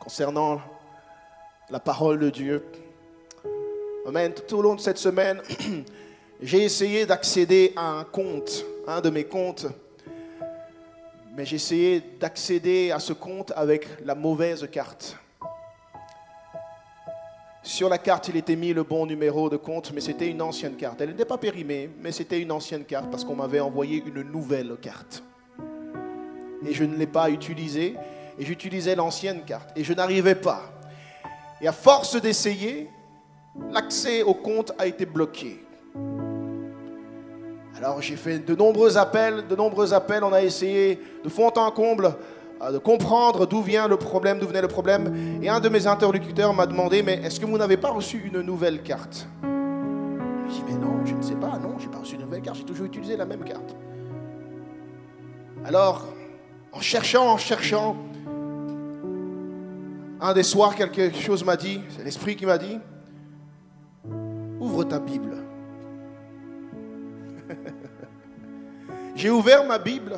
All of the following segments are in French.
concernant la parole de Dieu. Amen. Tout au long de cette semaine, j'ai essayé d'accéder à un compte, un de mes comptes, mais j'ai essayé d'accéder à ce compte avec la mauvaise carte. Sur la carte, il était mis le bon numéro de compte, mais c'était une ancienne carte. Elle n'était pas périmée, mais c'était une ancienne carte parce qu'on m'avait envoyé une nouvelle carte. Et je ne l'ai pas utilisée, et j'utilisais l'ancienne carte, et je n'arrivais pas. Et à force d'essayer, l'accès au compte a été bloqué. Alors j'ai fait de nombreux appels, on a essayé de fond en comble de comprendre d'où venait le problème. Et un de mes interlocuteurs m'a demandé, mais est-ce que vous n'avez pas reçu une nouvelle carte? Je dis, mais non, je ne sais pas, non, je n'ai pas reçu une nouvelle carte, j'ai toujours utilisé la même carte. Alors, en cherchant, un des soirs, quelque chose m'a dit, c'est l'Esprit qui m'a dit, ouvre ta Bible. J'ai ouvert ma Bible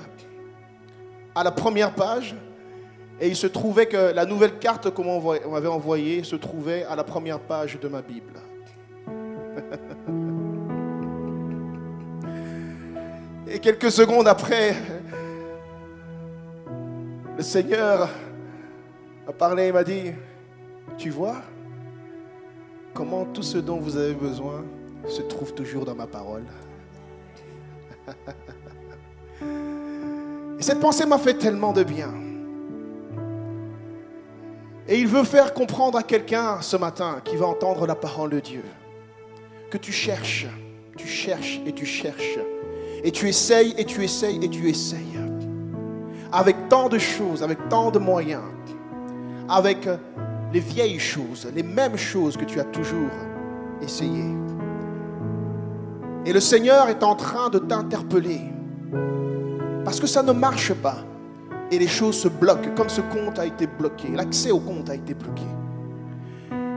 à la première page et il se trouvait que la nouvelle carte qu'on m'avait envoyée se trouvait à la première page de ma Bible. Et quelques secondes après, le Seigneur m'a parlé et m'a dit, tu vois comment tout ce dont vous avez besoin se trouve toujours dans ma parole. Et cette pensée m'a fait tellement de bien. Et il veut faire comprendre à quelqu'un ce matin qui va entendre la parole de Dieu que tu cherches et tu cherches. Et tu essayes et tu essayes et tu essayes. Avec tant de choses, avec tant de moyens, avec les vieilles choses, les mêmes choses que tu as toujours essayé. Et le Seigneur est en train de t'interpeller parce que ça ne marche pas et les choses se bloquent comme ce compte a été bloqué, l'accès au compte a été bloqué.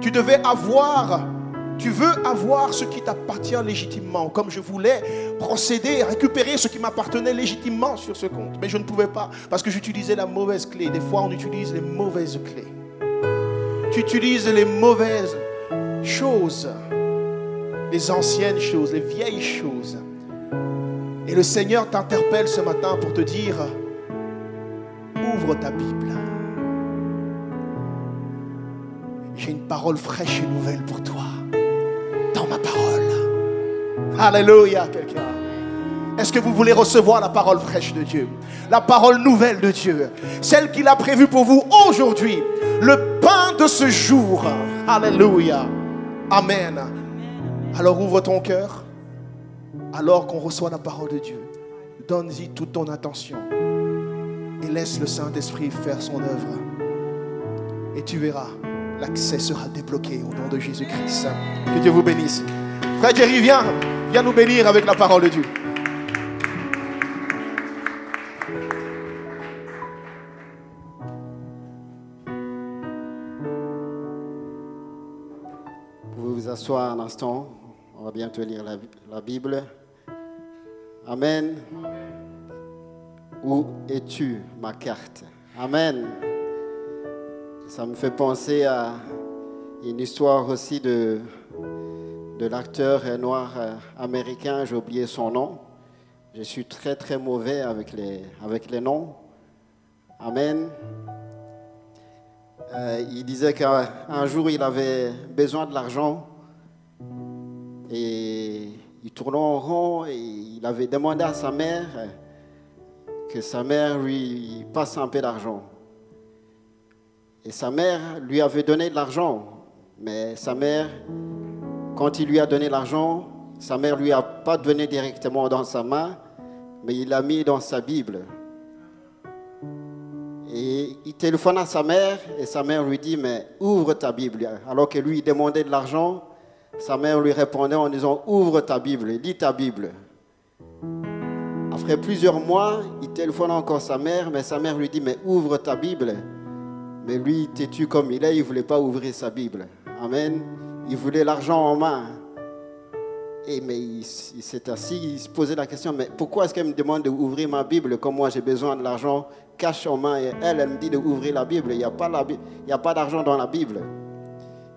Tu veux avoir ce qui t'appartient légitimement, comme je voulais procéder, récupérer ce qui m'appartenait légitimement sur ce compte, mais je ne pouvais pas parce que j'utilisais la mauvaise clé. Des fois on utilise les mauvaises clés. Tu utilises les mauvaises choses, les anciennes choses, les vieilles choses. Et le Seigneur t'interpelle ce matin pour te dire, ouvre ta Bible. J'ai une parole fraîche et nouvelle pour toi, dans ma parole. Alléluia, quelqu'un. Est-ce que vous voulez recevoir la parole fraîche de Dieu? La parole nouvelle de Dieu, celle qu'il a prévue pour vous aujourd'hui, le pain de ce jour. Alléluia. Amen. Alors ouvre ton cœur. Alors qu'on reçoit la parole de Dieu, donne-y toute ton attention et laisse le Saint-Esprit faire son œuvre. Et tu verras, l'accès sera débloqué au nom de Jésus-Christ. Que Dieu vous bénisse. Frère Jerry, viens nous bénir avec la parole de Dieu. Vous pouvez vous asseoir un instant. On va bientôt lire la Bible. Amen. Où es-tu, ma carte? Amen. Ça me fait penser à une histoire aussi de l'acteur noir américain. J'ai oublié son nom. Je suis très très mauvais avec les noms. Amen. Il disait qu'un jour il avait besoin de l'argent. Et il tournait en rond et il avait demandé à sa mère que sa mère lui passe un peu d'argent. Et sa mère lui avait donné de l'argent. Mais sa mère, quand il lui a donné l'argent, sa mère ne lui a pas donné directement dans sa main, mais il l'a mis dans sa Bible. Et il téléphone à sa mère et sa mère lui dit, mais ouvre ta Bible. Alors que lui, il demandait de l'argent, sa mère lui répondait en disant, ouvre ta Bible, lis ta Bible. Après plusieurs mois, il téléphone encore sa mère, mais sa mère lui dit, mais ouvre ta Bible. Mais lui, têtu comme il est, il ne voulait pas ouvrir sa Bible. Amen. Il voulait l'argent en main. mais il s'est assis, il se posait la question, mais pourquoi est-ce qu'elle me demande d'ouvrir ma Bible comme moi j'ai besoin de l'argent cash en main et elle me dit d'ouvrir la Bible. Il n'y a pas d'argent dans la Bible.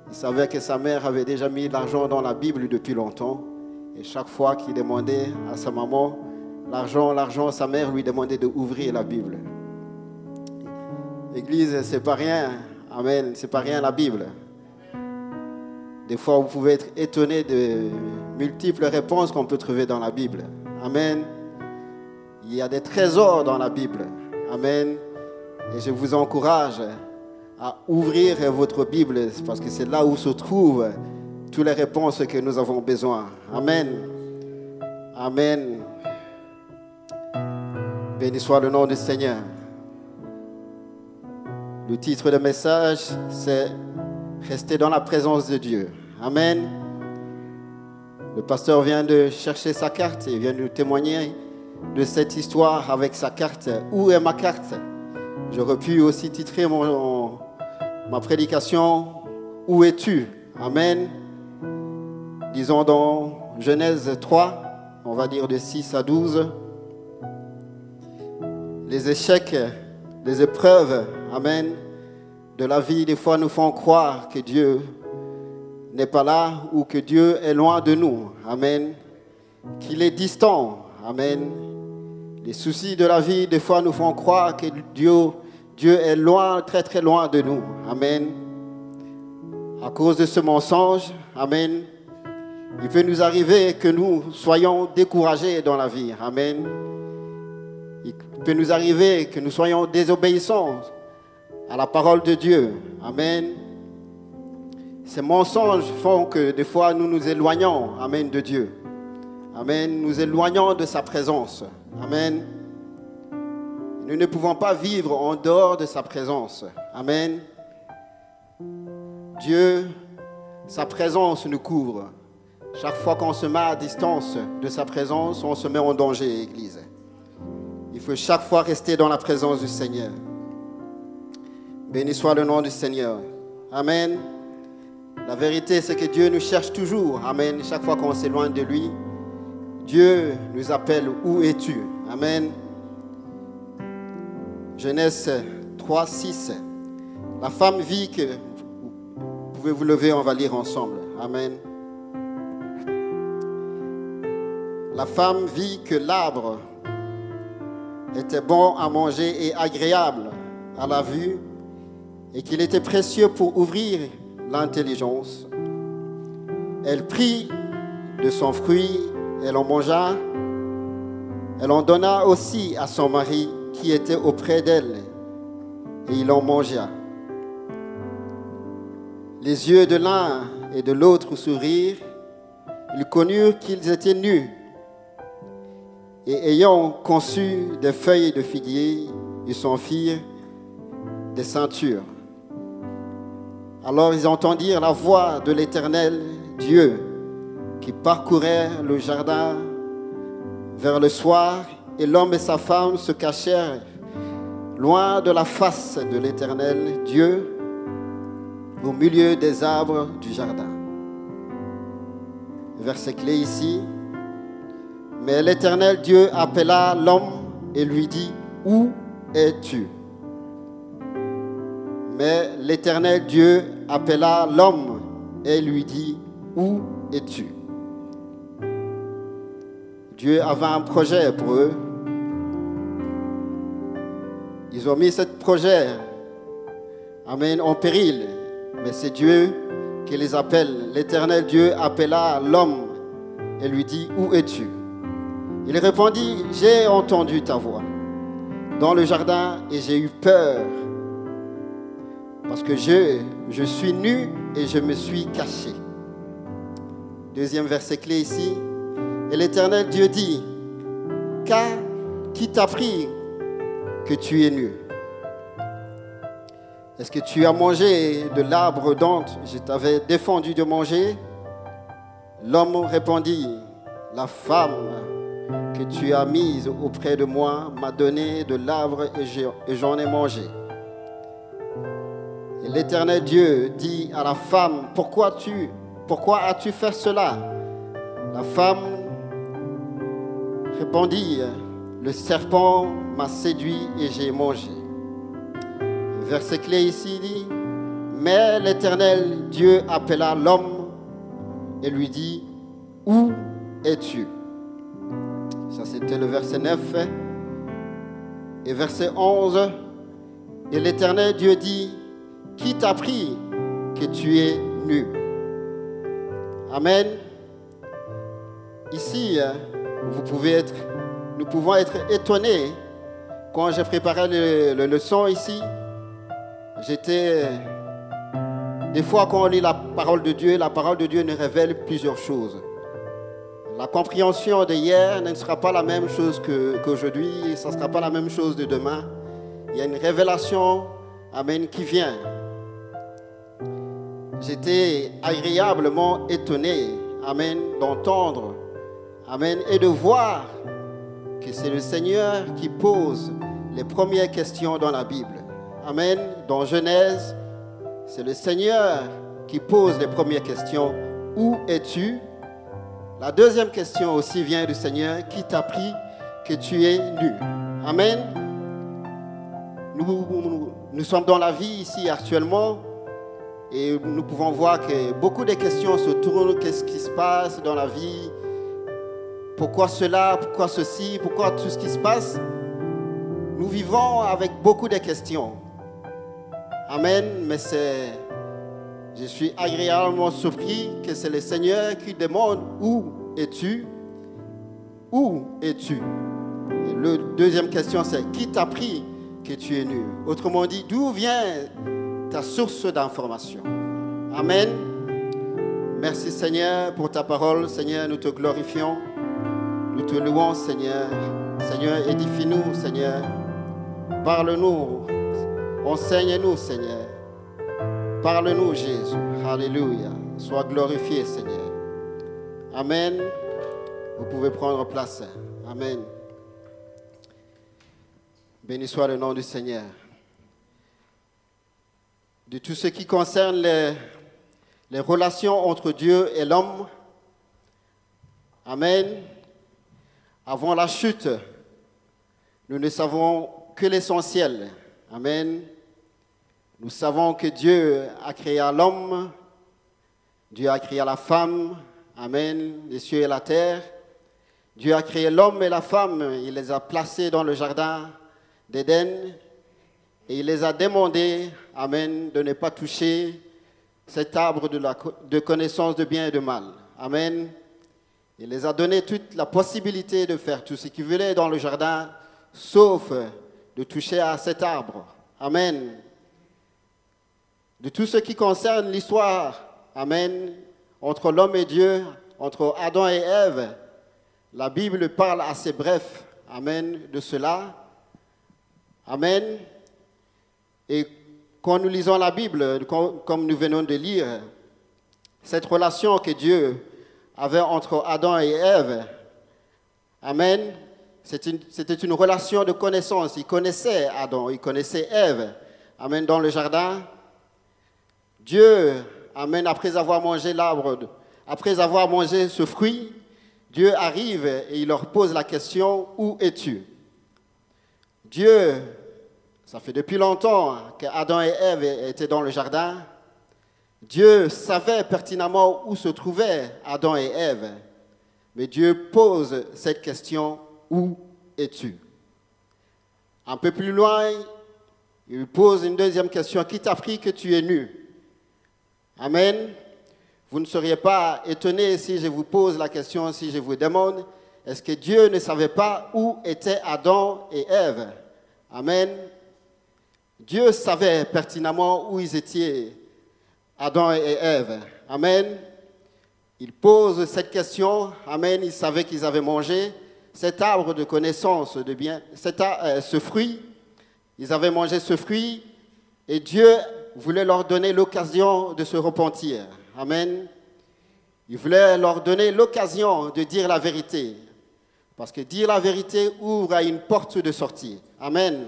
Il savait que sa mère avait déjà mis l'argent dans la Bible depuis longtemps. Et chaque fois qu'il demandait à sa maman l'argent, sa mère lui demandait d'ouvrir la Bible. L'église, c'est pas rien. Amen. C'est pas rien la Bible. Des fois, vous pouvez être étonné de multiples réponses qu'on peut trouver dans la Bible. Amen. Il y a des trésors dans la Bible. Amen. Et je vous encourage à ouvrir votre Bible parce que c'est là où se trouvent toutes les réponses que nous avons besoin. Amen. Amen. Béni soit le nom du Seigneur. Le titre de message, c'est « Rester dans la présence de Dieu ». Amen. Le pasteur vient de chercher sa carte et vient nous témoigner de cette histoire avec sa carte. Où est ma carte? J'aurais pu aussi titrer ma prédication « Où es-tu » Amen. Disons dans Genèse 3, on va dire de 6 à 12. Les échecs, les épreuves, amen, de la vie, des fois nous font croire que Dieu n'est pas là ou que Dieu est loin de nous. Amen. Qu'il est distant. Amen. Les soucis de la vie, des fois nous font croire que Dieu est loin, très très loin de nous. Amen. À cause de ce mensonge, amen, il peut nous arriver que nous soyons découragés dans la vie. Amen. Il peut nous arriver que nous soyons désobéissants à la parole de Dieu. Amen. Ces mensonges font que des fois nous nous éloignons, amen, de Dieu. Amen. Nous éloignons de sa présence. Amen. Nous ne pouvons pas vivre en dehors de sa présence. Amen. Dieu, sa présence nous couvre. Chaque fois qu'on se met à distance de sa présence, on se met en danger, Église. Il faut chaque fois rester dans la présence du Seigneur. Béni soit le nom du Seigneur. Amen. La vérité, c'est que Dieu nous cherche toujours. Amen. Chaque fois qu'on s'éloigne de lui, Dieu nous appelle « Où es-tu » Amen. Genèse 3, 6. La femme vit que... Vous pouvez vous lever, on va lire ensemble. Amen. La femme vit que l'arbre était bon à manger et agréable à la vue et qu'il était précieux pour ouvrir l'intelligence. Elle prit de son fruit, elle en mangea, elle en donna aussi à son mari qui était auprès d'elle et il en mangea. Les yeux de l'un et de l'autre s'ouvrirent, ils connurent qu'ils étaient nus. Et ayant conçu des feuilles de figuier, ils s'en firent des ceintures. Alors ils entendirent la voix de l'Éternel Dieu qui parcourait le jardin vers le soir, et l'homme et sa femme se cachèrent loin de la face de l'Éternel Dieu au milieu des arbres du jardin. Verset clé ici. Mais l'Éternel Dieu appela l'homme et lui dit, « Où es-tu » Mais l'Éternel Dieu appela l'homme et lui dit, « Où es-tu » Dieu avait un projet pour eux. Ils ont mis ce projet, amen, en péril. Mais c'est Dieu qui les appelle. L'Éternel Dieu appela l'homme et lui dit, « Où es-tu » Il répondit, « J'ai entendu ta voix dans le jardin et j'ai eu peur parce que je suis nu et je me suis caché. » Deuxième verset clé ici. Et l'Éternel Dieu dit, « Qui t'a appris que tu es nu? Est-ce que tu as mangé de l'arbre dont je t'avais défendu de manger ?» L'homme répondit, « La femme que tu as mise auprès de moi m'a donné de l'arbre et j'en ai mangé. » Et l'Éternel Dieu dit à la femme, « Pourquoi as-tu fait cela? La femme répondit, le serpent m'a séduit et j'ai mangé. Le verset clé ici dit, mais l'Éternel Dieu appela l'homme et lui dit, où es-tu? Ça c'était le verset 9. Et verset 11, et l'Éternel Dieu dit, qui t'a appris que tu es nu? Amen. Ici, nous pouvons être étonnés. Quand j'ai préparé le leçon ici, des fois quand on lit la parole de Dieu nous révèle plusieurs choses. La compréhension d'hier ne sera pas la même chose qu'aujourd'hui, ça ne sera pas la même chose de demain. Il y a une révélation, amen, qui vient. J'étais agréablement étonné, amen, d'entendre, amen, et de voir que c'est le Seigneur qui pose les premières questions dans la Bible. Amen. Dans Genèse, c'est le Seigneur qui pose les premières questions. Où es-tu? La deuxième question aussi vient du Seigneur. Qui t'a appris que tu es nu? Amen. Nous sommes dans la vie ici actuellement et nous pouvons voir que beaucoup de questions se tournent. Qu'est-ce qui se passe dans la vie? Pourquoi cela? Pourquoi ceci? Pourquoi tout ce qui se passe? Nous vivons avec beaucoup de questions. Amen. Mais je suis agréablement surpris que c'est le Seigneur qui demande où es-tu? Où es-tu? Et la deuxième question c'est qui t'a appris que tu es nu? Autrement dit, d'où vient ta source d'information? Amen. Merci Seigneur pour ta parole. Seigneur, nous te glorifions. Nous te louons Seigneur. Seigneur, édifie-nous Seigneur. Parle-nous. Enseigne-nous Seigneur. Parle-nous Jésus. Alléluia. Sois glorifié Seigneur. Amen. Vous pouvez prendre place. Amen. Béni soit le nom du Seigneur. De tout ce qui concerne les relations entre Dieu et l'homme. Amen. Avant la chute, nous ne savons que l'essentiel. Amen. Nous savons que Dieu a créé l'homme, Dieu a créé la femme, amen, les cieux et la terre. Dieu a créé l'homme et la femme, il les a placés dans le jardin d'Éden et il les a demandé, amen, de ne pas toucher cet arbre de connaissance de bien et de mal. Amen. Il les a donné toute la possibilité de faire tout ce qu'ils voulaient dans le jardin, sauf de toucher à cet arbre. Amen. De tout ce qui concerne l'histoire, amen, entre l'homme et Dieu, entre Adam et Ève, la Bible parle assez bref, amen, de cela. Amen. Et quand nous lisons la Bible, comme nous venons de lire, cette relation que Dieu avait entre Adam et Ève, amen, c'était une relation de connaissance. Il connaissait Adam, il connaissait Ève, amen, dans le jardin. Dieu, amen, après avoir mangé ce fruit, Dieu arrive et il leur pose la question, où es-tu? Dieu, ça fait depuis longtemps qu'Adam et Ève étaient dans le jardin. Dieu savait pertinemment où se trouvaient Adam et Ève. Mais Dieu pose cette question, où es-tu? Un peu plus loin, il pose une deuxième question, qui t'a appris que tu es nu? Amen. Vous ne seriez pas étonnés si je vous pose la question, si je vous demande, est-ce que Dieu ne savait pas où étaient Adam et Ève? Amen. Dieu savait pertinemment où ils étaient, Adam et Ève. Amen. Il pose cette question. Amen. Il savait qu'ils avaient mangé cet arbre de connaissance de bien, ce fruit. Ils avaient mangé ce fruit et Dieu voulait leur donner l'occasion de se repentir. Amen. Il voulait leur donner l'occasion de dire la vérité. Parce que dire la vérité ouvre à une porte de sortie. Amen.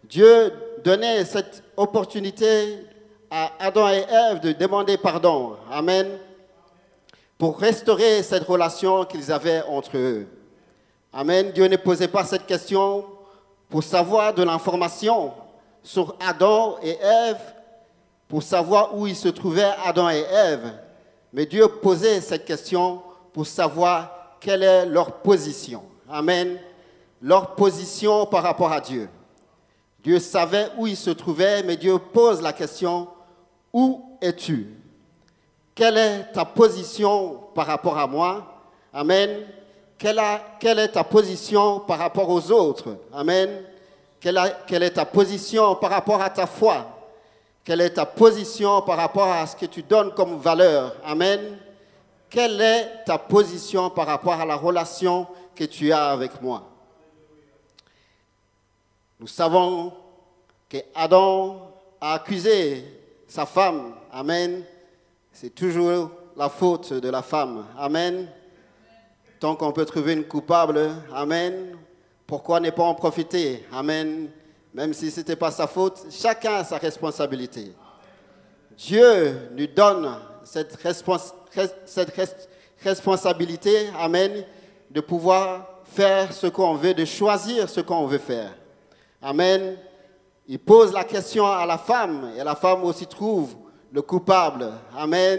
Dieu donnait cette opportunité à Adam et Ève de demander pardon. Amen. pour restaurer cette relation qu'ils avaient entre eux. Amen. Dieu ne posait pas cette question pour savoir de l'information sur Adam et Ève, pour savoir où ils se trouvaient, Adam et Ève. Mais Dieu posait cette question pour savoir quelle est leur position. Amen. Leur position par rapport à Dieu. Dieu savait où ils se trouvaient, mais Dieu pose la question, où es-tu? Quelle est ta position par rapport à moi? Amen. Quelle est ta position par rapport aux autres? Amen. Quelle est ta position par rapport à ta foi? Quelle est ta position par rapport à ce que tu donnes comme valeur? Amen. Quelle est ta position par rapport à la relation que tu as avec moi? Nous savons qu'Adam a accusé sa femme. Amen. C'est toujours la faute de la femme. Amen. Tant qu'on peut trouver une coupable, amen, pourquoi ne pas en profiter? Amen. Même si ce n'était pas sa faute, chacun a sa responsabilité. Dieu nous donne cette responsabilité, amen, de pouvoir faire ce qu'on veut, de choisir ce qu'on veut faire. Amen. Il pose la question à la femme, et la femme aussi trouve le coupable. Amen.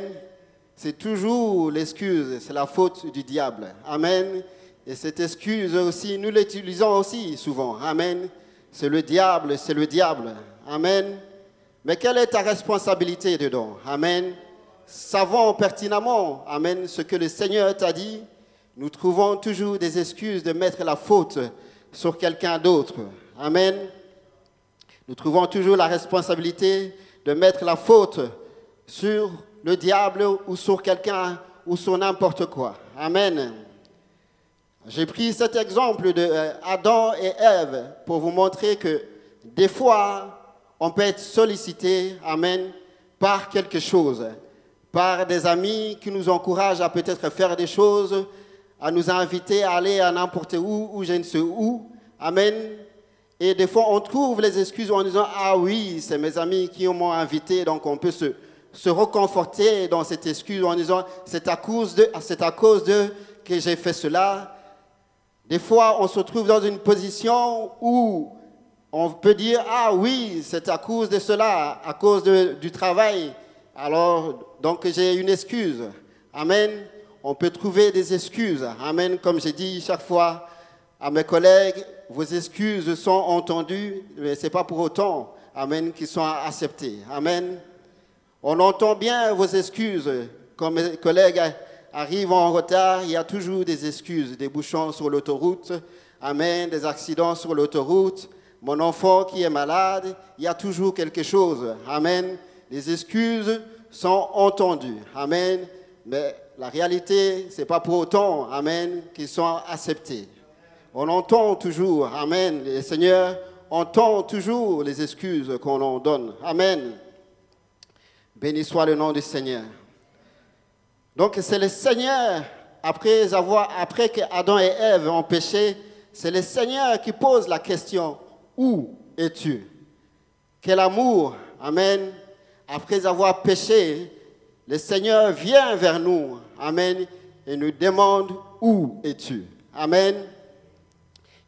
C'est toujours l'excuse, c'est la faute du diable. Amen. Et cette excuse aussi, nous l'utilisons aussi souvent. Amen. C'est le diable, c'est le diable. Amen. Mais quelle est ta responsabilité dedans? Amen. Savons pertinemment, amen, ce que le Seigneur t'a dit. Nous trouvons toujours des excuses de mettre la faute sur quelqu'un d'autre. Amen. Nous trouvons toujours la responsabilité de mettre la faute sur le diable ou sur quelqu'un ou sur n'importe quoi. Amen. J'ai pris cet exemple de Adam et Ève pour vous montrer que des fois, on peut être sollicité, amen, par quelque chose, par des amis qui nous encouragent à peut-être faire des choses, à nous inviter à aller à n'importe où, ou je ne sais où. Amen. Et des fois, on trouve les excuses en disant « Ah oui, c'est mes amis qui m'ont invité, donc on peut se reconforter dans cette excuse en disant « C'est à cause de que j'ai fait cela ». Des fois, on se trouve dans une position où on peut dire « Ah oui, c'est à cause de cela, à cause du travail. » Alors, donc j'ai une excuse. Amen. On peut trouver des excuses. Amen. Comme j'ai dit chaque fois à mes collègues, vos excuses sont entendues, mais ce n'est pas pour autant, amen, qu'ils sont acceptées. Amen. On entend bien vos excuses. Quand mes collègues arrivent en retard, il y a toujours des excuses, des bouchons sur l'autoroute, amen, des accidents sur l'autoroute, mon enfant qui est malade, il y a toujours quelque chose. Amen. Les excuses sont entendues. Amen. Mais la réalité, ce n'est pas pour autant, amen, qu'ils sont acceptés. On entend toujours, amen, le Seigneur entend toujours les excuses qu'on en donne. Amen. Béni soit le nom du Seigneur. Donc c'est le Seigneur, après que Adam et Ève ont péché, c'est le Seigneur qui pose la question, où es-tu? Quel amour, amen. Après avoir péché, le Seigneur vient vers nous, amen, et nous demande, où es-tu? Amen.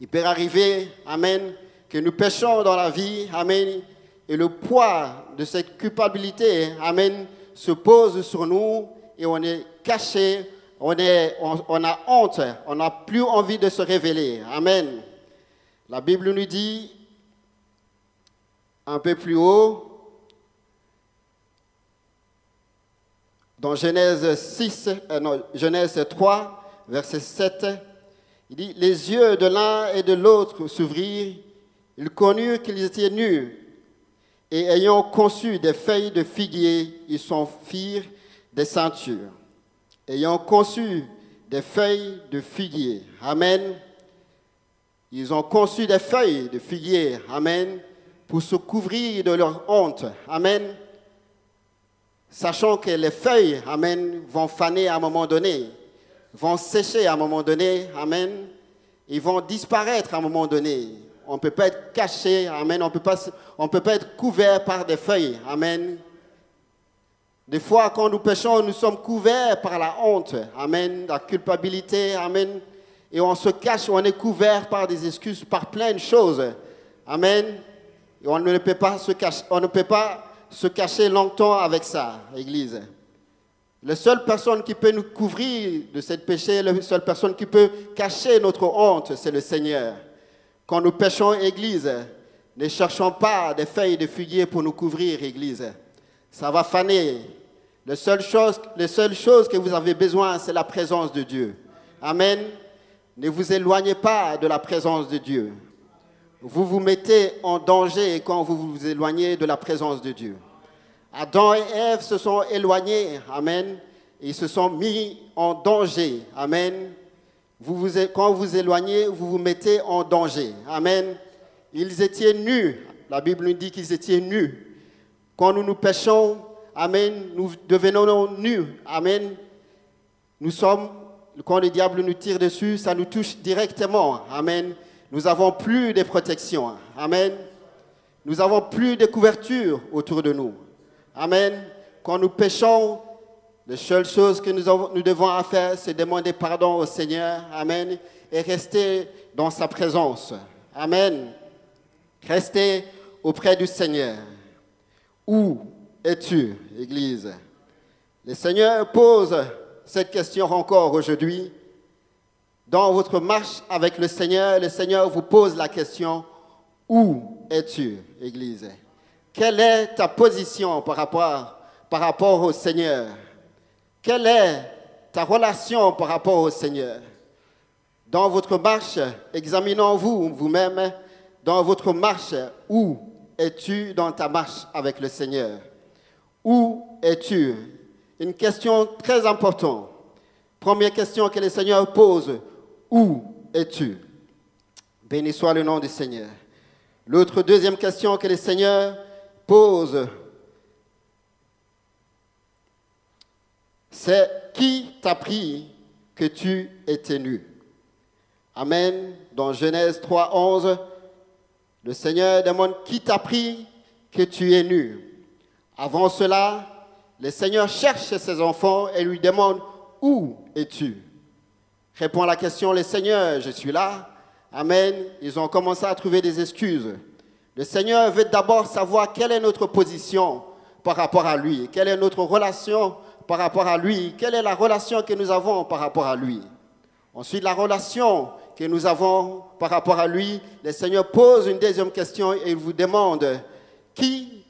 Il peut arriver, amen, que nous péchons dans la vie, amen, et le poids de cette culpabilité, amen, se pose sur nous et on est caché, on a honte, on n'a plus envie de se révéler. Amen. La Bible nous dit, un peu plus haut, dans Genèse 3, verset 7, il dit, les yeux de l'un et de l'autre s'ouvrirent, ils connurent qu'ils étaient nus, et ayant conçu des feuilles de figuier, ils s'en firent des ceintures. Ayant conçu des feuilles de figuier, amen. Ils ont conçu des feuilles de figuier, amen, pour se couvrir de leur honte, amen. Sachant que les feuilles, amen, vont faner à un moment donné, vont sécher à un moment donné, amen, ils vont disparaître à un moment donné. On ne peut pas être caché, amen, on peut pas être couvert par des feuilles, amen. Des fois, quand nous péchons, nous sommes couverts par la honte. Amen. La culpabilité. Amen. Et on se cache, on est couvert par des excuses, par plein de choses. Amen. Et on ne peut pas se cacher longtemps avec ça, Église. La seule personne qui peut nous couvrir de ce péché, la seule personne qui peut cacher notre honte, c'est le Seigneur. Quand nous péchons, Église, ne cherchons pas des feuilles de figuier pour nous couvrir, Église. Ça va faner. La seule chose que vous avez besoin, c'est la présence de Dieu. Amen. Ne vous éloignez pas de la présence de Dieu. Vous vous mettez en danger quand vous vous éloignez de la présence de Dieu. Adam et Ève se sont éloignés. Amen. Ils se sont mis en danger. Amen. Quand vous vous éloignez, vous vous mettez en danger. Amen. Ils étaient nus. La Bible nous dit qu'ils étaient nus. Quand nous péchons, amen, nous devenons nus. Amen. Quand le diable nous tire dessus, ça nous touche directement. Amen. Nous n'avons plus de protection. Amen. Nous n'avons plus de couverture autour de nous. Amen. Quand nous péchons, la seule chose que nous devons faire, c'est demander pardon au Seigneur. Amen. Et rester dans sa présence. Amen. Rester auprès du Seigneur. Où es-tu, Église? Le Seigneur pose cette question encore aujourd'hui. Dans votre marche avec le Seigneur vous pose la question, où es-tu, Église? Quelle est ta position par rapport au Seigneur? Quelle est ta relation par rapport au Seigneur? Dans votre marche, examinons-vous vous-même. Dans votre marche, où es-tu dans ta marche avec le Seigneur? Où es-tu? Une question très importante. Première question que le Seigneur pose, où es-tu? Béni soit le nom du Seigneur. L'autre deuxième question que le Seigneur pose, c'est qui t'a pris que tu étais nu? Amen. Dans Genèse 3:11, le Seigneur demande qui t'a pris que tu es nu. Avant cela, le Seigneur cherche ses enfants et lui demande où es-tu? Répond à la question le Seigneur, je suis là. Amen. Ils ont commencé à trouver des excuses. Le Seigneur veut d'abord savoir quelle est notre position par rapport à lui, quelle est notre relation par rapport à lui, quelle est la relation que nous avons par rapport à lui. Ensuite, la relation que nous avons par rapport à lui, le Seigneur pose une deuxième question et il vous demande qui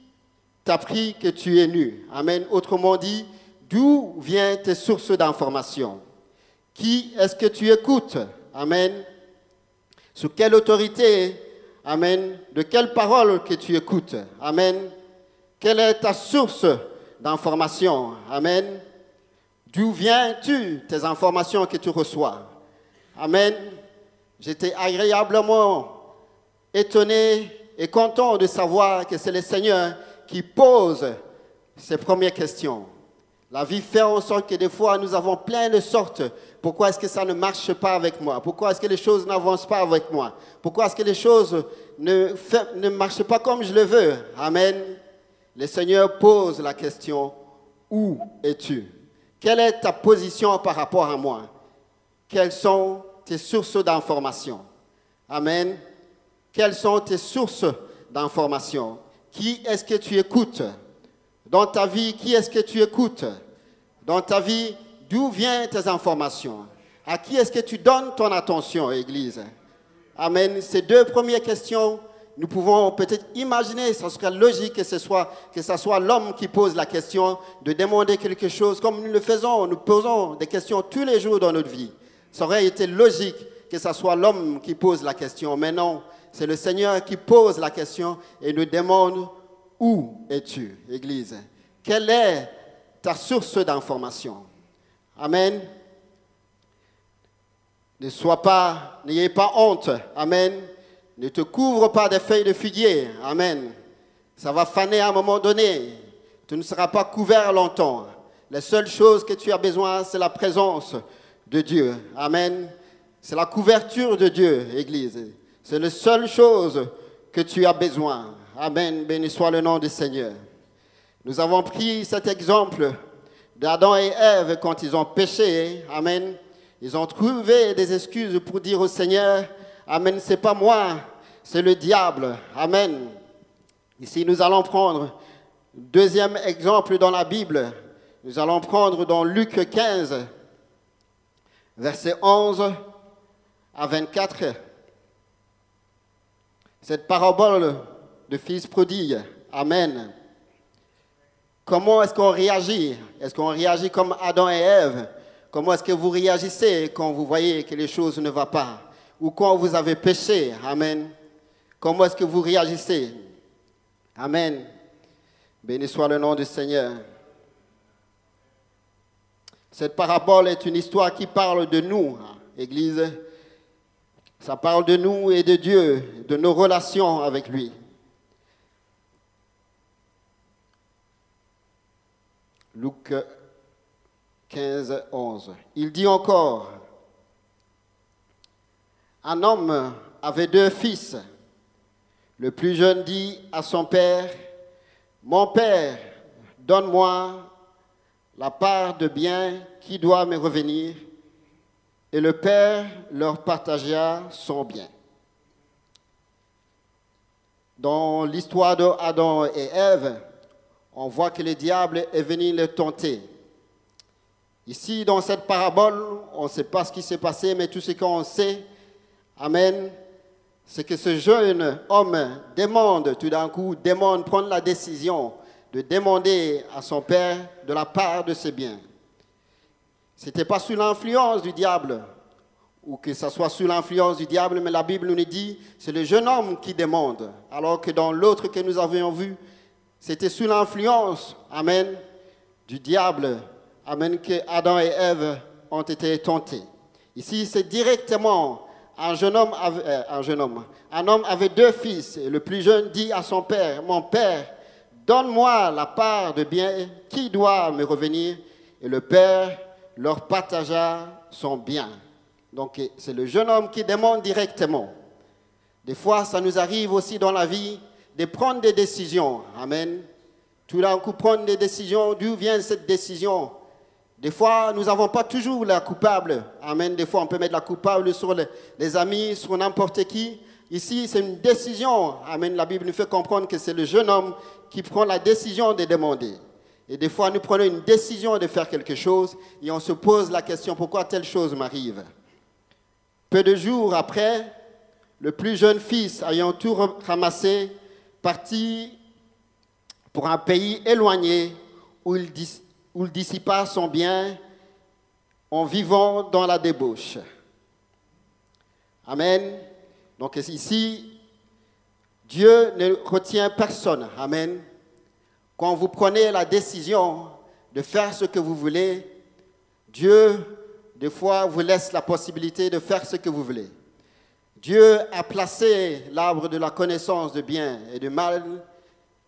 t'a pris que tu es nu? Amen. Autrement dit, d'où viennent tes sources d'information? Qui est-ce que tu écoutes? Amen. Sous quelle autorité? Amen. De quelle parole que tu écoutes? Amen. Quelle est ta source d'information? Amen. D'où viens-tu tes informations que tu reçois? Amen. J'étais agréablement étonné et content de savoir que c'est le Seigneur qui pose ces premières questions. La vie fait en sorte que des fois, nous avons plein de sortes. Pourquoi est-ce que ça ne marche pas avec moi? Pourquoi est-ce que les choses n'avancent pas avec moi? Pourquoi est-ce que les choses ne marchent pas comme je le veux? Amen. Le Seigneur pose la question, où es-tu? Quelle est ta position par rapport à moi? Quelles sont tes sources d'information? Amen. Quelles sont tes sources d'information? Qui est-ce que tu écoutes? Dans ta vie, qui est-ce que tu écoutes? Dans ta vie, d'où viennent tes informations? À qui est-ce que tu donnes ton attention, Église? Amen. Ces deux premières questions, nous pouvons peut-être imaginer, ce serait logique que ce soit l'homme qui pose la question, de demander quelque chose, comme nous le faisons, nous posons des questions tous les jours dans notre vie. Ça aurait été logique que ce soit l'homme qui pose la question, mais non, c'est le Seigneur qui pose la question et nous demande, où es-tu, Église? Quelle est ta source d'information? Amen. N'ayez pas honte. Amen. Ne te couvre pas des feuilles de figuier. Amen. Ça va faner à un moment donné. Tu ne seras pas couvert longtemps. La seule chose que tu as besoin, c'est la présence de Dieu. Amen. C'est la couverture de Dieu, Église. C'est la seule chose que tu as besoin. Amen. Béni soit le nom du Seigneur. Nous avons pris cet exemple d'Adam et Ève quand ils ont péché. Amen. Ils ont trouvé des excuses pour dire au Seigneur, Amen, c'est pas moi, c'est le diable. Amen. Ici, nous allons prendre deuxième exemple dans la Bible. Nous allons prendre dans Luc 15, versets 11 à 24. Cette parabole de fils prodigue. Amen. Comment est-ce qu'on réagit? Est-ce qu'on réagit comme Adam et Ève? Comment est-ce que vous réagissez quand vous voyez que les choses ne vont pas? Ou quand vous avez péché? Amen. Comment est-ce que vous réagissez? Amen. Béni soit le nom du Seigneur. Cette parabole est une histoire qui parle de nous, Église. Ça parle de nous et de Dieu, de nos relations avec lui. Luc 15, 11. Il dit encore, un homme avait 2 fils. Le plus jeune dit à son père, mon père, donne-moi la part de bien qui doit me revenir. Et le père leur partagea son bien. Dans l'histoire d'Adam et Ève, on voit que le diable est venu les tenter. Ici, dans cette parabole, on ne sait pas ce qui s'est passé, mais tout ce qu'on sait, amen, c'est que ce jeune homme demande prendre la décision de demander à son père de la part de ses biens. Ce n'était pas sous l'influence du diable, ou que ce soit sous l'influence du diable, mais la Bible nous dit c'est le jeune homme qui demande, alors que dans l'autre que nous avions vu, c'était sous l'influence, amen, du diable, amen, que Adam et Ève ont été tentés. Ici, c'est directement un homme avait 2 fils, et le plus jeune dit à son père, mon père, donne-moi la part de bien qui doit me revenir. Et le père leur partagea son bien. Donc, c'est le jeune homme qui demande directement. Des fois, ça nous arrive aussi dans la vie de prendre des décisions. Amen. Tout d'un coup, prendre des décisions. D'où vient cette décision? Des fois, nous n'avons pas toujours la coupable. Amen. Des fois, on peut mettre la coupable sur les amis, sur n'importe qui. Ici, c'est une décision. Amen. La Bible nous fait comprendre que c'est le jeune homme qui prend la décision de demander. Et des fois, nous prenons une décision de faire quelque chose et on se pose la question, pourquoi telle chose m'arrive? Peu de jours après, le plus jeune fils, ayant tout ramassé, partit pour un pays éloigné où il dissipa son bien en vivant dans la débauche. Amen. Donc ici, Dieu ne retient personne. Amen. Quand vous prenez la décision de faire ce que vous voulez, Dieu, des fois, vous laisse la possibilité de faire ce que vous voulez. Dieu a placé l'arbre de la connaissance de bien et de mal.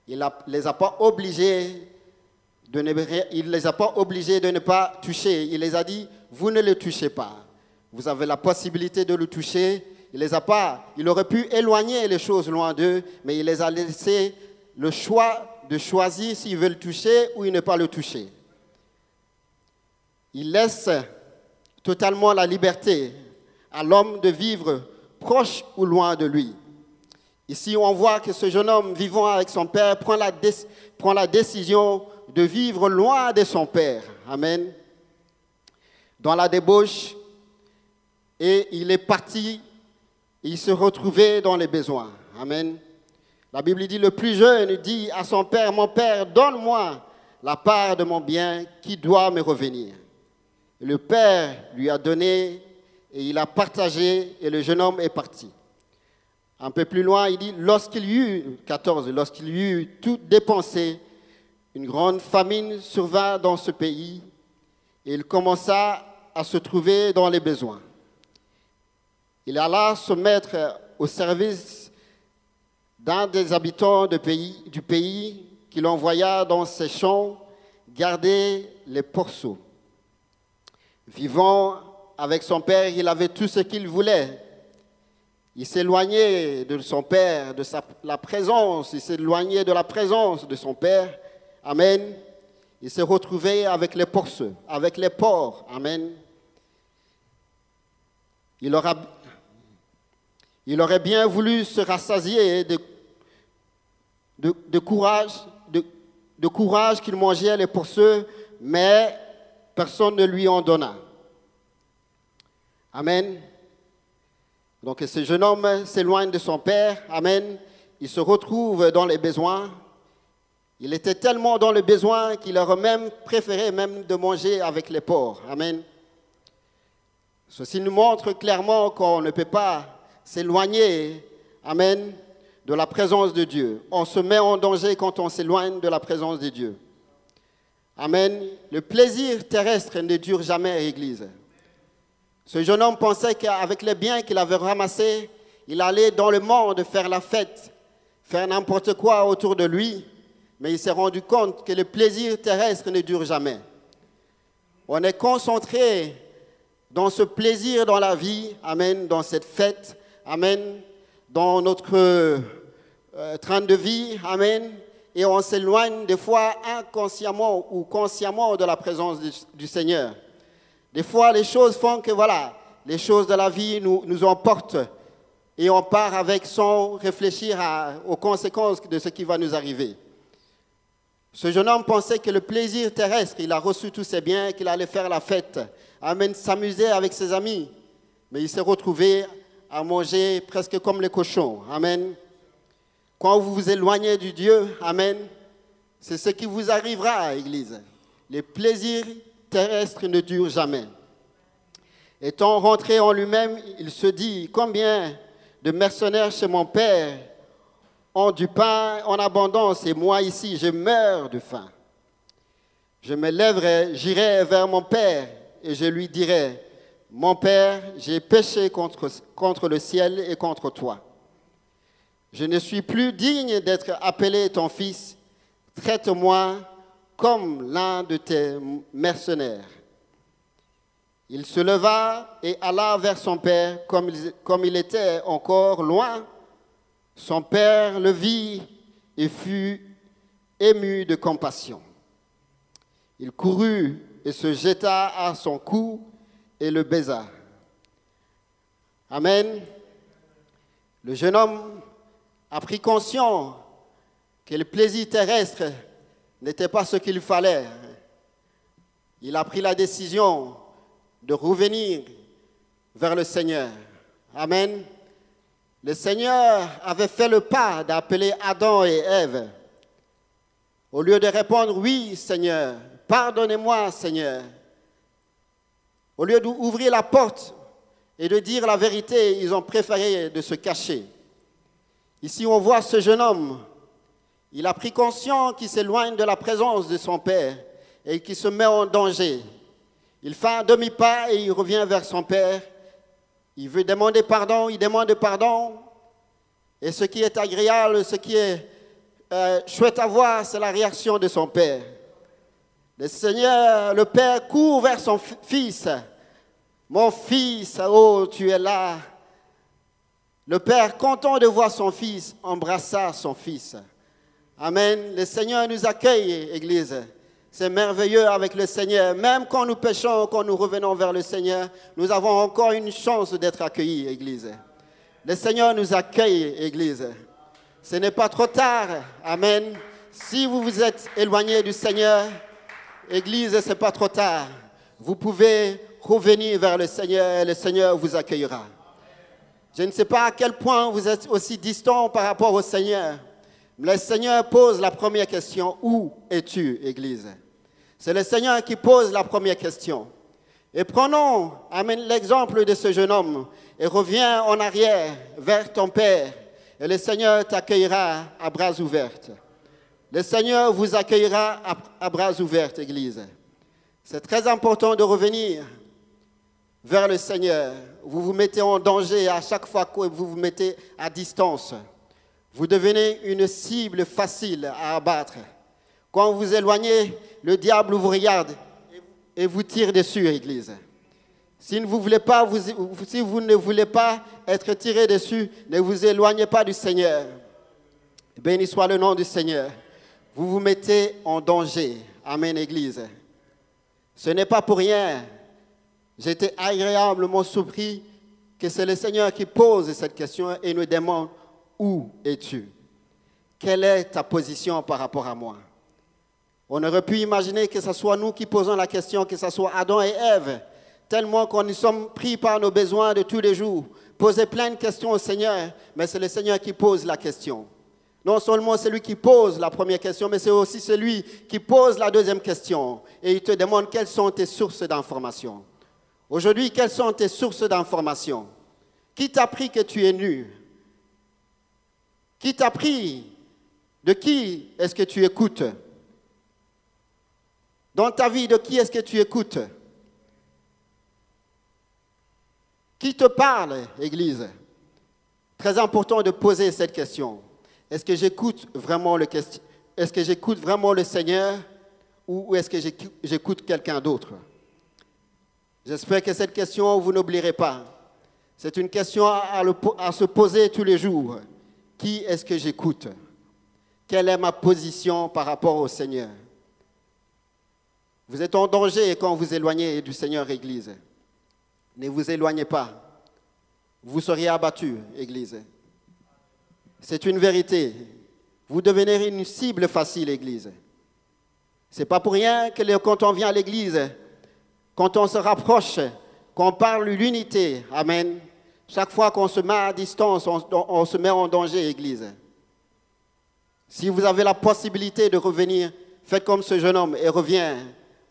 Il ne les a pas obligés de ne pas toucher. Il les a dit, vous ne le touchez pas. Vous avez la possibilité de le toucher. Il aurait pu éloigner les choses loin d'eux, mais il les a laissé le choix de choisir s'ils veulent le toucher ou ne pas le toucher. Il laisse totalement la liberté à l'homme de vivre proche ou loin de lui. Ici, on voit que ce jeune homme vivant avec son père prend la décision de vivre loin de son père. Amen. Dans la débauche, et il est parti, il se retrouvait dans les besoins. Amen. La Bible dit, le plus jeune dit à son père, mon père, donne-moi la part de mon bien qui doit me revenir. Et le père lui a donné et il a partagé et le jeune homme est parti. Un peu plus loin, il dit, lorsqu'il y eut tout dépensé, une grande famine survint dans ce pays et il commença à se trouver dans les besoins. Il alla se mettre au service d'un des habitants du pays qui l'envoya dans ses champs garder les porceaux. Vivant avec son père, il avait tout ce qu'il voulait. Il s'éloignait de son père, il s'éloignait de la présence de son père Amen. Il s'est retrouvé avec les porceux, avec les porcs. Amen. Il aurait bien voulu se rassasier de courage qu'il mangeait les porceux, mais personne ne lui en donna. Amen. Donc ce jeune homme s'éloigne de son père. Amen. Il se retrouve dans les besoins. Il était tellement dans le besoin qu'il aurait même préféré même de manger avec les porcs. Amen. Ceci nous montre clairement qu'on ne peut pas s'éloigner, amen, de la présence de Dieu. On se met en danger quand on s'éloigne de la présence de Dieu. Amen. Le plaisir terrestre ne dure jamais, Église. Ce jeune homme pensait qu'avec les biens qu'il avait ramassés, il allait dans le monde faire la fête, faire n'importe quoi autour de lui. Mais il s'est rendu compte que le plaisir terrestre ne dure jamais. On est concentré dans ce plaisir dans la vie, amen, dans cette fête, amen, dans notre train de vie, amen, et on s'éloigne des fois inconsciemment ou consciemment de la présence du Seigneur. Des fois, les choses font que, voilà, les choses de la vie nous emportent et on part avec sans réfléchir aux conséquences de ce qui va nous arriver. Ce jeune homme pensait que le plaisir terrestre, il a reçu tous ses biens, qu'il allait faire la fête, amen, s'amuser avec ses amis. Mais il s'est retrouvé à manger presque comme les cochons. Amen. Quand vous vous éloignez du Dieu, amen, c'est ce qui vous arrivera, Église. Les plaisirs terrestres ne durent jamais. Étant rentré en lui-même, il se dit, combien de mercenaires chez mon père ont du pain en abondance et moi ici, je meurs de faim. Je me lèverai, j'irai vers mon père et je lui dirai, mon père, j'ai péché contre le ciel et contre toi. Je ne suis plus digne d'être appelé ton fils. Traite-moi comme l'un de tes mercenaires. Il se leva et alla vers son père, comme il était encore loin. Son père le vit et fut ému de compassion. Il courut et se jeta à son cou et le baisa. Amen. Le jeune homme a pris conscience que le plaisir terrestre n'était pas ce qu'il fallait. Il a pris la décision de revenir vers le Seigneur. Amen. Le Seigneur avait fait le pas d'appeler Adam et Ève. Au lieu de répondre « Oui, Seigneur, pardonnez-moi, Seigneur », au lieu d'ouvrir la porte et de dire la vérité, ils ont préféré de se cacher. Ici, on voit ce jeune homme. Il a pris conscience qu'il s'éloigne de la présence de son père et qu'il se met en danger. Il fait un demi-pas et il revient vers son père. Il veut demander pardon, il demande pardon. Et ce qui est agréable, ce qui est chouette à voir, c'est la réaction de son père. Le Seigneur, le Père, court vers son fils. Mon fils, oh, tu es là. Le Père, content de voir son fils, embrassa son fils. Amen. Le Seigneur nous accueille, Église. C'est merveilleux avec le Seigneur. Même quand nous péchons, quand nous revenons vers le Seigneur, nous avons encore une chance d'être accueillis, Église. Le Seigneur nous accueille, Église. Ce n'est pas trop tard. Amen. Si vous vous êtes éloigné du Seigneur, Église, ce n'est pas trop tard. Vous pouvez revenir vers le Seigneur et le Seigneur vous accueillera. Je ne sais pas à quel point vous êtes aussi distant par rapport au Seigneur. Le Seigneur pose la première question. Où es-tu, Église? C'est le Seigneur qui pose la première question. Et prenons, amen, l'exemple de ce jeune homme et reviens en arrière vers ton Père et le Seigneur t'accueillera à bras ouverts. Le Seigneur vous accueillera à bras ouverts, Église. C'est très important de revenir vers le Seigneur. Vous vous mettez en danger à chaque fois que vous vous mettez à distance. Vous devenez une cible facile à abattre. Quand vous vous éloignez, le diable vous regarde et vous tire dessus, Église. Si vous ne voulez pas être tiré dessus, ne vous éloignez pas du Seigneur. Béni soit le nom du Seigneur. vous vous mettez en danger. Amen, Église. Ce n'est pas pour rien. J'étais agréablement surpris que c'est le Seigneur qui pose cette question et nous demande « Où es-tu » Quelle est ta position par rapport à moi? On aurait pu imaginer que ce soit nous qui posons la question, que ce soit Adam et Ève, tellement qu'on nous sommes pris par nos besoins de tous les jours. Poser plein de questions au Seigneur, mais c'est le Seigneur qui pose la question. Non seulement c'est lui qui pose la première question, mais c'est aussi celui qui pose la deuxième question. Et il te demande quelles sont tes sources d'information. Aujourd'hui, quelles sont tes sources d'information? Qui t'a appris que tu es nu? Qui t'a appris? De qui est-ce que tu écoutes? Dans ta vie, de qui est-ce que tu écoutes? Qui te parle, Église? Très important de poser cette question. Est-ce que j'écoute vraiment le Seigneur ou est-ce que j'écoute quelqu'un d'autre? J'espère que cette question, vous n'oublierez pas. C'est une question à se poser tous les jours. Qui est-ce que j'écoute? Quelle est ma position par rapport au Seigneur? Vous êtes en danger quand vous éloignez du Seigneur, Église. Ne vous éloignez pas. Vous seriez abattus, Église. C'est une vérité. Vous devenez une cible facile, Église. Ce n'est pas pour rien que quand on vient à l'Église, quand on se rapproche, qu'on parle de l'unité, amen, chaque fois qu'on se met à distance, on se met en danger, Église. Si vous avez la possibilité de revenir, faites comme ce jeune homme et reviens.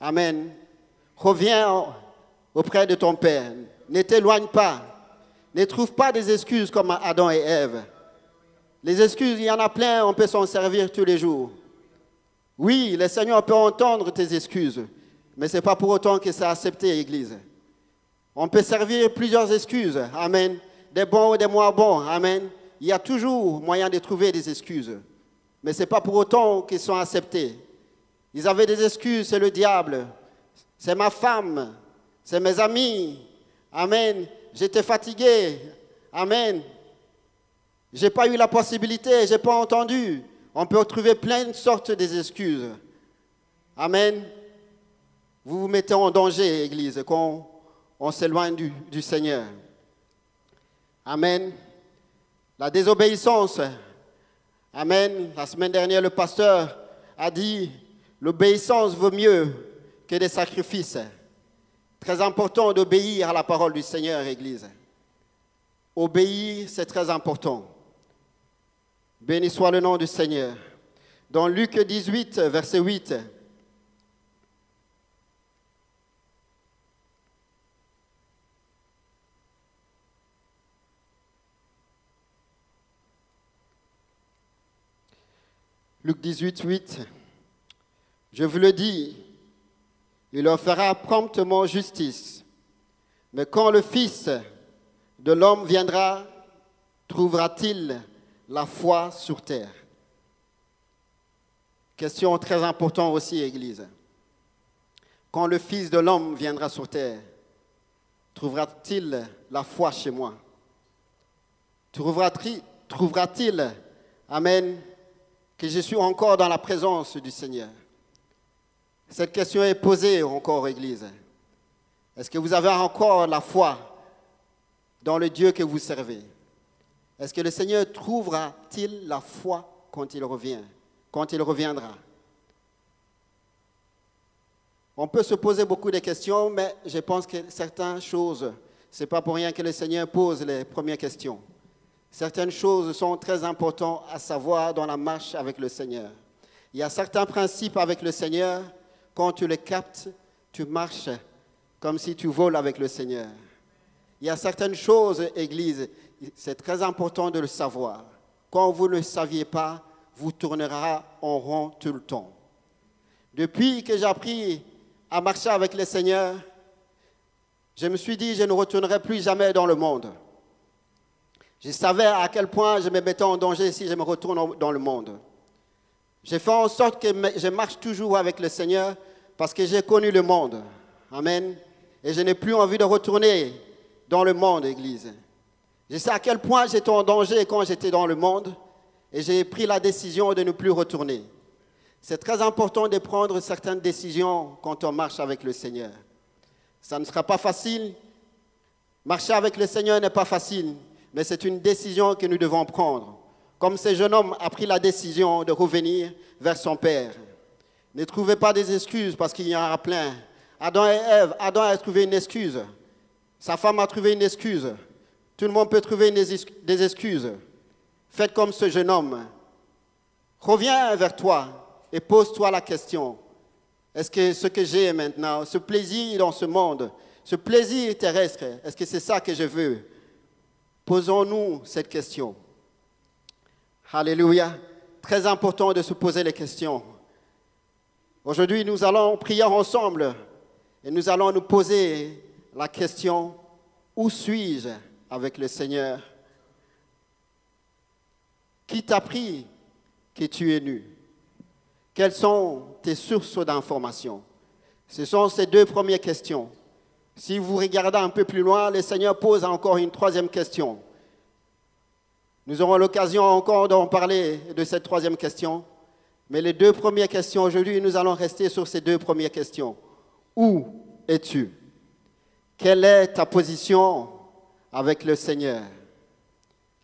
Amen. Reviens auprès de ton Père. Ne t'éloigne pas. Ne trouve pas des excuses comme Adam et Ève. Les excuses, il y en a plein, on peut s'en servir tous les jours. Oui, le Seigneur peut entendre tes excuses, mais ce n'est pas pour autant que c'est accepté, Église. On peut servir plusieurs excuses. Amen. Des bons ou des moins bons. Amen. Il y a toujours moyen de trouver des excuses. Mais ce n'est pas pour autant qu'ils sont acceptés. Ils avaient des excuses, c'est le diable. C'est ma femme. C'est mes amis. Amen. J'étais fatigué. Amen. Je n'ai pas eu la possibilité, je n'ai pas entendu. On peut trouver plein de sortes d'excuses. Amen. Vous vous mettez en danger, Église, quand on s'éloigne du Seigneur. Amen. La désobéissance. Amen. La semaine dernière, le pasteur a dit, l'obéissance vaut mieux que des sacrifices. Très important d'obéir à la parole du Seigneur, Église. Obéir, c'est très important. Béni soit le nom du Seigneur. Dans Luc 18, verset 8, Luc 18, 8, je vous le dis, il leur fera promptement justice. Mais quand le Fils de l'homme viendra, trouvera-t-il la foi sur terre? Question très importante aussi, Église. Quand le Fils de l'homme viendra sur terre, trouvera-t-il la foi chez moi? Trouvera-t-il, amen, que je suis encore dans la présence du Seigneur? Cette question est posée encore, Église. Est-ce que vous avez encore la foi dans le Dieu que vous servez? Est-ce que le Seigneur trouvera-t-il la foi quand il revient, quand il reviendra? On peut se poser beaucoup de questions, mais je pense que certaines choses, ce n'est pas pour rien que le Seigneur pose les premières questions. Certaines choses sont très importantes à savoir dans la marche avec le Seigneur. Il y a certains principes avec le Seigneur, quand tu les captes, tu marches comme si tu voles avec le Seigneur. Il y a certaines choses, Église, c'est très important de le savoir. Quand vous ne le saviez pas, vous tournerez en rond tout le temps. Depuis que j'ai appris à marcher avec le Seigneur, je me suis dit, je ne retournerai plus jamais dans le monde. Je savais à quel point je me mettais en danger si je me retourne dans le monde. J'ai fait en sorte que je marche toujours avec le Seigneur parce que j'ai connu le monde. Amen. Et je n'ai plus envie de retourner dans le monde, Église. Je sais à quel point j'étais en danger quand j'étais dans le monde et j'ai pris la décision de ne plus retourner. C'est très important de prendre certaines décisions quand on marche avec le Seigneur. Ça ne sera pas facile. Marcher avec le Seigneur n'est pas facile, mais c'est une décision que nous devons prendre. Comme ce jeune homme a pris la décision de revenir vers son Père. Ne trouvez pas des excuses parce qu'il y en aura plein. Adam et Ève, Adam a trouvé une excuse. Sa femme a trouvé une excuse. Tout le monde peut trouver des excuses. Faites comme ce jeune homme. Reviens vers toi et pose-toi la question. Est-ce que ce que j'ai maintenant, ce plaisir dans ce monde, ce plaisir terrestre, est-ce que c'est ça que je veux? Posons-nous cette question. Alléluia. Très important de se poser les questions. Aujourd'hui, nous allons prier ensemble et nous allons nous poser la question, où suis-je avec le Seigneur? Qui t'a appris que tu es nu? Quelles sont tes sources d'informations? Ce sont ces deux premières questions. Si vous regardez un peu plus loin, le Seigneur pose encore une troisième question. Nous aurons l'occasion encore d'en parler de cette troisième question. Mais les deux premières questions aujourd'hui, nous allons rester sur ces deux premières questions. Où es-tu? Quelle est ta position avec le Seigneur?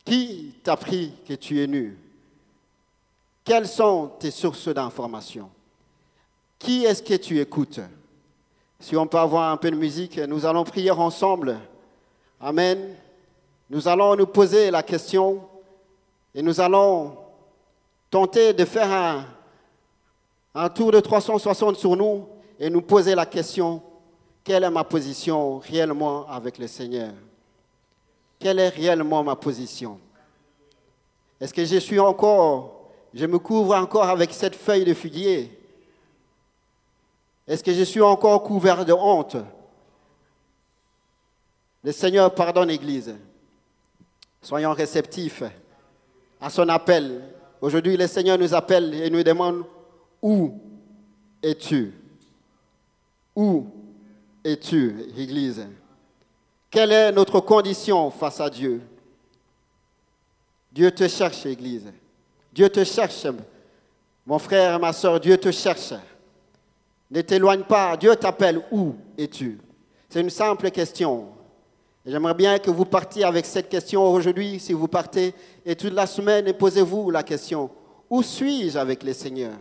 Qui t'a appris que tu es nu? Quelles sont tes sources d'information? Qui est-ce que tu écoutes? Si on peut avoir un peu de musique, nous allons prier ensemble. Amen. Nous allons nous poser la question et nous allons tenter de faire un tour de 360 sur nous et nous poser la question, quelle est ma position réellement avec le Seigneur? Quelle est réellement ma position? Est-ce que je me couvre encore avec cette feuille de figuier? Est-ce que je suis encore couvert de honte? Le Seigneur pardonne l'Église. Soyons réceptifs à son appel. Aujourd'hui, le Seigneur nous appelle et nous demande, où es-tu? Où es-tu, Église? Quelle est notre condition face à Dieu? Dieu te cherche, Église. Dieu te cherche, mon frère, ma soeur, Dieu te cherche. Ne t'éloigne pas, Dieu t'appelle, où es-tu? C'est une simple question. J'aimerais bien que vous partiez avec cette question aujourd'hui, si vous partez, et toute la semaine, posez-vous la question, où suis-je avec le Seigneur?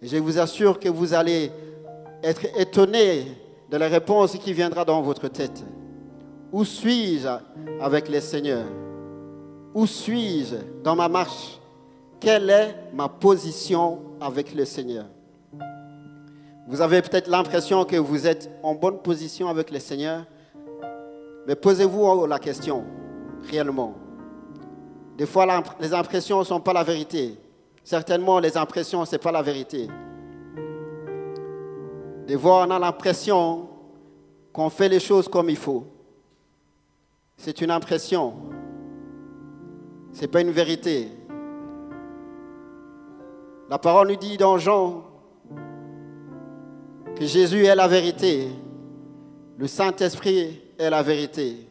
Et je vous assure que vous allez être étonné de la réponse qui viendra dans votre tête. Où suis-je avec le Seigneur? Où suis-je dans ma marche? Quelle est ma position avec le Seigneur? Vous avez peut-être l'impression que vous êtes en bonne position avec le Seigneur, mais posez-vous la question, réellement. Des fois, les impressions ne sont pas la vérité. Certainement, les impressions, ce n'est pas la vérité. Des fois, on a l'impression qu'on fait les choses comme il faut. C'est une impression. Ce n'est pas une vérité. La parole nous dit dans Jean que Jésus est la vérité. Le Saint-Esprit est la vérité.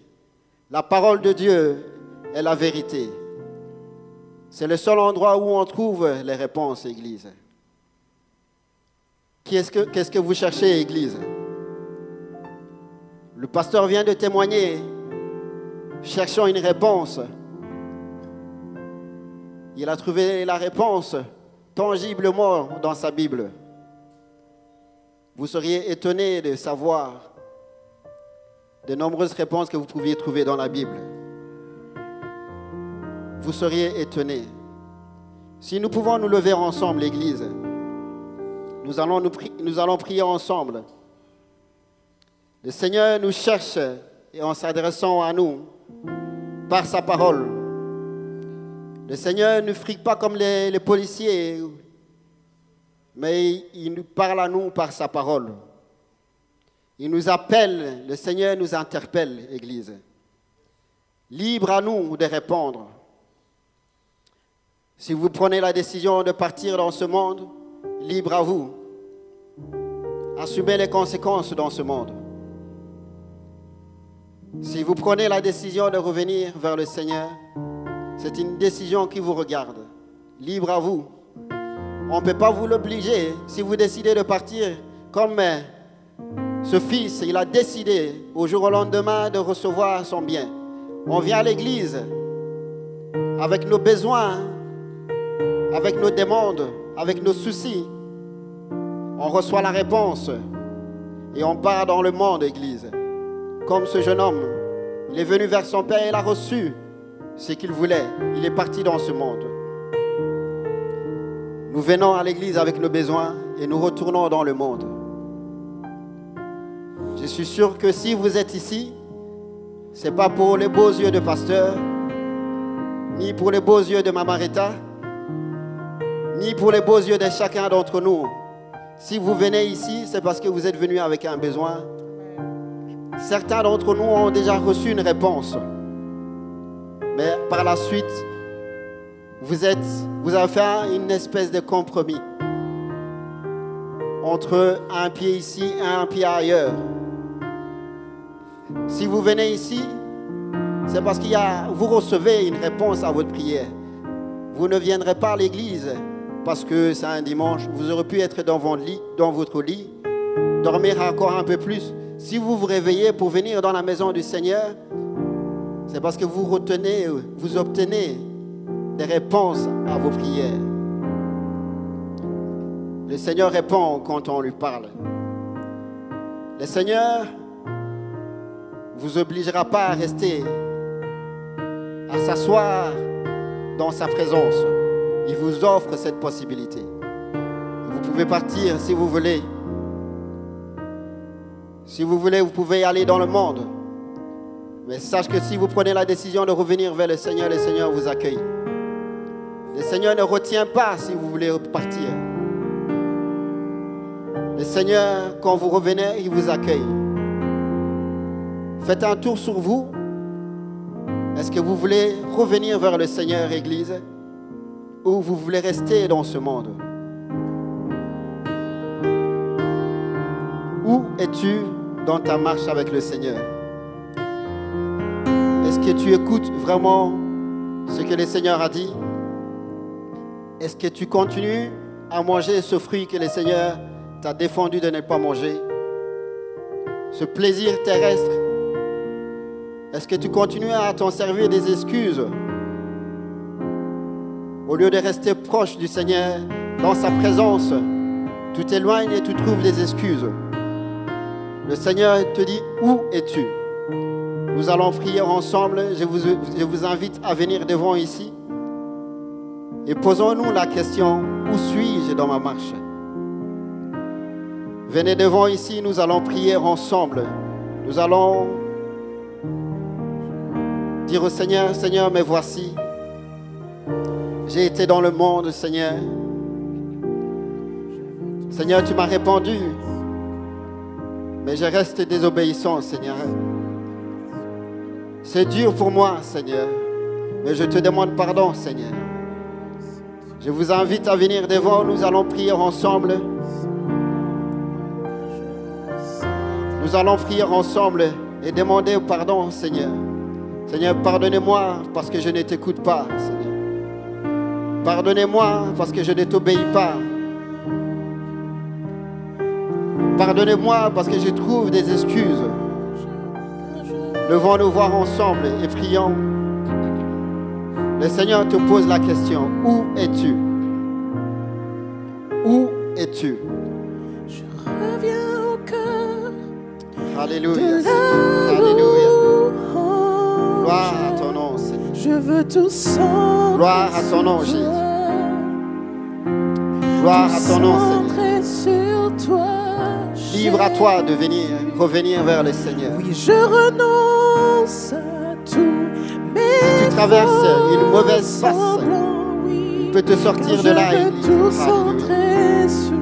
La parole de Dieu est la vérité. C'est le seul endroit où on trouve les réponses, Église. Qu'est-ce que vous cherchez, Église? Le pasteur vient de témoigner. Cherchons une réponse. Il a trouvé la réponse tangiblement dans sa Bible. Vous seriez étonné de savoir de nombreuses réponses que vous pouviez trouver dans la Bible. Vous seriez étonné. Si nous pouvons nous lever ensemble, l'Église, nous allons prier ensemble. Le Seigneur nous cherche et en s'adressant à nous par sa parole. Le Seigneur ne frique pas comme les policiers, mais il nous parle à nous par sa parole. Il nous appelle, le Seigneur nous interpelle, Église. Libre à nous de répondre. Si vous prenez la décision de partir dans ce monde, libre à vous. Assumez les conséquences dans ce monde. Si vous prenez la décision de revenir vers le Seigneur, c'est une décision qui vous regarde. Libre à vous. On ne peut pas vous l'obliger. Si vous décidez de partir, comme ce fils, il a décidé au jour au lendemain de recevoir son bien. On vient à l'église avec nos besoins, avec nos demandes, avec nos soucis. On reçoit la réponse et on part dans le monde, église. Comme ce jeune homme, il est venu vers son père et il a reçu ce qu'il voulait. Il est parti dans ce monde. Nous venons à l'église avec nos besoins et nous retournons dans le monde. Je suis sûr que si vous êtes ici, ce n'est pas pour les beaux yeux de pasteur, ni pour les beaux yeux de Maman Rita, ni pour les beaux yeux de chacun d'entre nous. Si vous venez ici, c'est parce que vous êtes venu avec un besoin. Certains d'entre nous ont déjà reçu une réponse. Mais par la suite, vous avez fait une espèce de compromis entre un pied ici et un pied ailleurs. Si vous venez ici, c'est parce que vous recevez une réponse à votre prière. Vous ne viendrez pas à l'église parce que c'est un dimanche. Vous aurez pu être dans votre lit, dormir encore un peu plus. Si vous vous réveillez pour venir dans la maison du Seigneur, c'est parce que vous obtenez des réponses à vos prières. Le Seigneur répond quand on lui parle. Le Seigneur ne vous obligera pas à rester, à s'asseoir dans sa présence. Il vous offre cette possibilité. Vous pouvez partir si vous voulez. Si vous voulez, vous pouvez aller dans le monde. Mais sache que si vous prenez la décision de revenir vers le Seigneur vous accueille. Le Seigneur ne retient pas si vous voulez partir. Le Seigneur, quand vous revenez, il vous accueille. Faites un tour sur vous. Est-ce que vous voulez revenir vers le Seigneur, Église, ou vous voulez rester dans ce monde? Où es-tu dans ta marche avec le Seigneur? Est-ce que tu écoutes vraiment ce que le Seigneur a dit? Est-ce que tu continues à manger ce fruit que le Seigneur t'a défendu de ne pas manger? Ce plaisir terrestre. Est-ce que tu continues à t'en servir des excuses? Au lieu de rester proche du Seigneur, dans sa présence, tu t'éloignes et tu trouves des excuses. Le Seigneur te dit, où es-tu? Nous allons prier ensemble. Je vous invite à venir devant ici. Et posons-nous la question, où suis-je dans ma marche? Venez devant ici, nous allons prier ensemble. Nous allons dire au Seigneur, Seigneur, me voici. J'ai été dans le monde, Seigneur. Seigneur, tu m'as répondu. Mais je reste désobéissant, Seigneur. C'est dur pour moi, Seigneur. Mais je te demande pardon, Seigneur. Je vous invite à venir devant. Nous allons prier ensemble. Nous allons prier ensemble et demander pardon, Seigneur. Seigneur, pardonnez-moi parce que je ne t'écoute pas, Seigneur. Pardonnez-moi parce que je ne t'obéis pas. Pardonnez-moi parce que je trouve des excuses. Levons nous voir ensemble et prions. Le Seigneur te pose la question. Où es-tu? Où es-tu? Je reviens au cœur. Alléluia. Alléluia. Gloire à ton nom, Seigneur. Je veux tout centrer. Gloire à ton nom, Jésus. Gloire à ton nom, Seigneur. Sur toi. Libre à toi de revenir vers le Seigneur. Oui, je renonce à tout. Si tu traverses une mauvaise passe, il peut te sortir de là. Je veux tout centrer sur